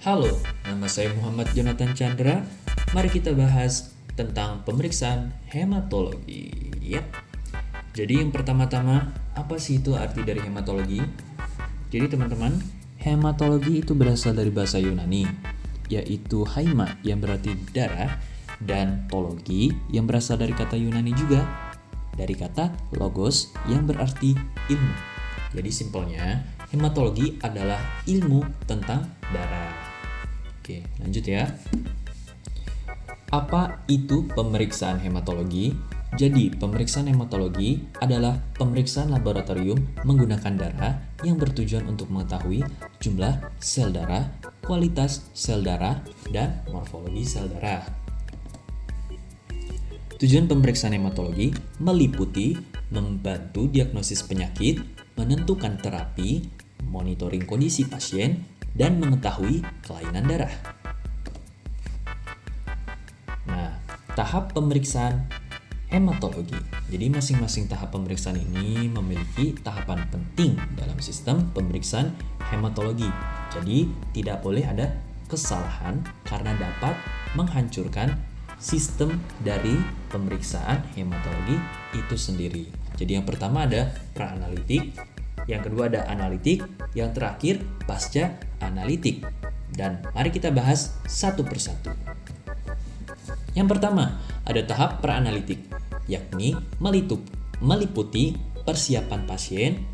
Halo, nama saya Muhammad Jonathan Chandra. Mari kita bahas tentang pemeriksaan hematologi. Yap. Jadi yang pertama-tama, apa sih itu arti dari hematologi? Jadi teman-teman, hematologi itu berasal dari bahasa Yunani, yaitu haima yang berarti darah, dan tologi yang berasal dari kata Yunani juga, dari kata logos yang berarti ilmu. Jadi simpelnya, hematologi adalah ilmu tentang darah. Oke, lanjut ya. Apa itu pemeriksaan hematologi? Jadi, pemeriksaan hematologi adalah pemeriksaan laboratorium menggunakan darah yang bertujuan untuk mengetahui jumlah sel darah, kualitas sel darah, dan morfologi sel darah. Tujuan pemeriksaan hematologi meliputi membantu diagnosis penyakit, menentukan terapi, monitoring kondisi pasien, dan mengetahui kelainan darah. Nah, tahap pemeriksaan hematologi. Jadi masing-masing tahap pemeriksaan ini memiliki tahapan penting dalam sistem pemeriksaan hematologi. Jadi tidak boleh ada kesalahan karena dapat menghancurkan sistem dari pemeriksaan hematologi itu sendiri. Jadi yang pertama ada pra-analitik, yang kedua ada analitik, yang terakhir pasca analitik. Dan mari kita bahas satu persatu. Yang pertama, ada tahap pra-analitik, yakni meliputi persiapan pasien,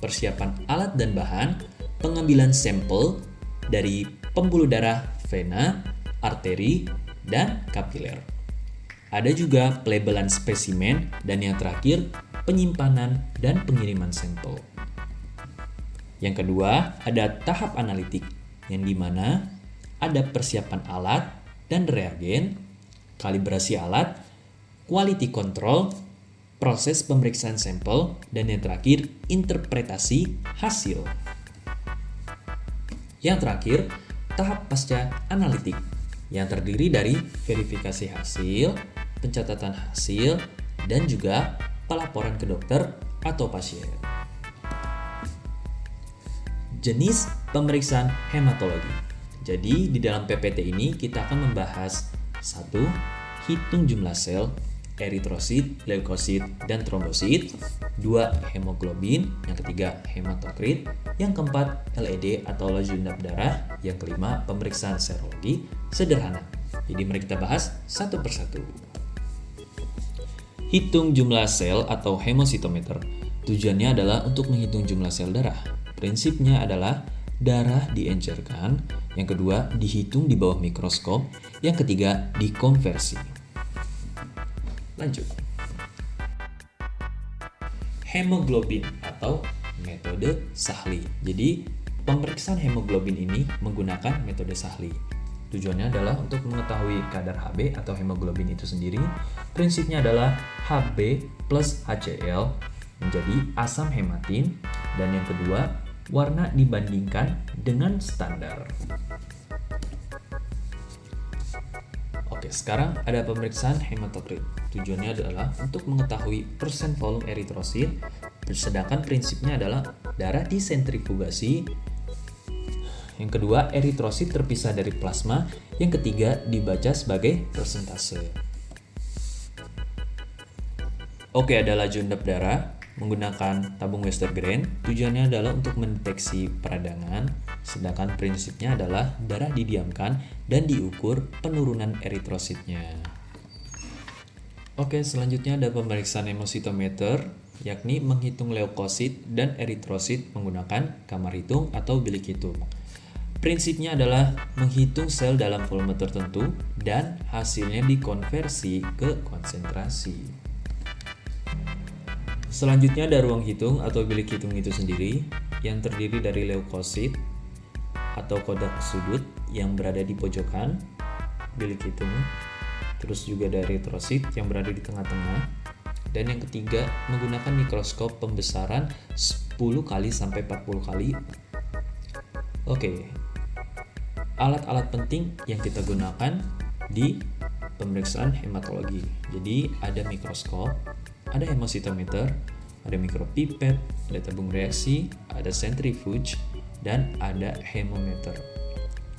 persiapan alat dan bahan, pengambilan sampel dari pembuluh darah vena, arteri, dan kapiler. Ada juga pelabelan spesimen, dan yang terakhir penyimpanan dan pengiriman sampel. Yang kedua, ada tahap analitik, yang dimana ada persiapan alat dan reagen, kalibrasi alat, quality control, proses pemeriksaan sampel, dan yang terakhir interpretasi hasil. Yang terakhir, tahap pasca analitik, yang terdiri dari verifikasi hasil, pencatatan hasil, dan juga pelaporan ke dokter atau pasien. Jenis pemeriksaan hematologi. Jadi di dalam PPT ini kita akan membahas 1. Hitung jumlah sel, eritrosit, leukosit, dan trombosit. 2. Hemoglobin. Yang ketiga, hematokrit. Yang keempat, LED atau laju endap darah. Yang kelima, pemeriksaan serologi sederhana. Jadi mari kita bahas satu persatu. Hitung jumlah sel atau hemositometer. Tujuannya adalah untuk menghitung jumlah sel darah. Prinsipnya adalah darah diencerkan, yang kedua dihitung di bawah mikroskop, yang ketiga dikonversi. Lanjut. Hemoglobin atau metode Sahli. Jadi pemeriksaan hemoglobin ini menggunakan metode Sahli. Tujuannya adalah untuk mengetahui kadar Hb atau hemoglobin itu sendiri. Prinsipnya adalah Hb plus HCl menjadi asam hematin, dan yang kedua warna dibandingkan dengan standar. Oke, sekarang ada pemeriksaan hematokrit. Tujuannya adalah untuk mengetahui persen volume eritrosit, sedangkan prinsipnya adalah darah disentrifugasi. Yang kedua, eritrosit terpisah dari plasma. Yang ketiga, dibaca sebagai persentase. Oke, ada laju endap darah menggunakan tabung Westergren. Tujuannya adalah untuk mendeteksi peradangan, sedangkan prinsipnya adalah darah didiamkan dan diukur penurunan eritrositnya. Oke, selanjutnya ada pemeriksaan hemositometer, yakni menghitung leukosit dan eritrosit menggunakan kamar hitung atau bilik hitung. Prinsipnya adalah menghitung sel dalam volume tertentu dan hasilnya dikonversi ke konsentrasi. Selanjutnya ada ruang hitung atau bilik hitung itu sendiri, yang terdiri dari leukosit atau kodak sudut yang berada di pojokan bilik hitung, terus juga ada eritrosit yang berada di tengah-tengah, dan yang ketiga menggunakan mikroskop pembesaran 10 kali sampai 40 kali. Oke. Alat-alat penting yang kita gunakan di pemeriksaan hematologi. Jadi ada mikroskop, ada hemositometer, ada mikropipet, ada tabung reaksi, ada centrifuge, dan ada hemometer.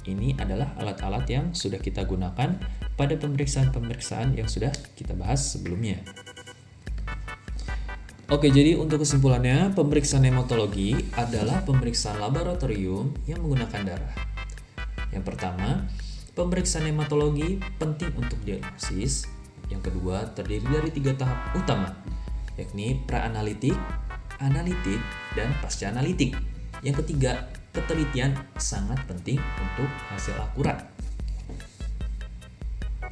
Ini adalah alat-alat yang sudah kita gunakan pada pemeriksaan-pemeriksaan yang sudah kita bahas sebelumnya. Oke, jadi untuk kesimpulannya, pemeriksaan hematologi adalah pemeriksaan laboratorium yang menggunakan darah. Yang pertama, pemeriksaan hematologi penting untuk diagnosis. Yang kedua, terdiri dari 3 tahap utama, yakni pra-analitik, analitik, dan pasca-analitik. Yang ketiga, ketelitian sangat penting untuk hasil akurat.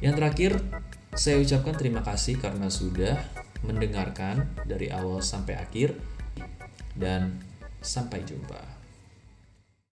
Yang terakhir, saya ucapkan terima kasih karena sudah mendengarkan dari awal sampai akhir, dan sampai jumpa.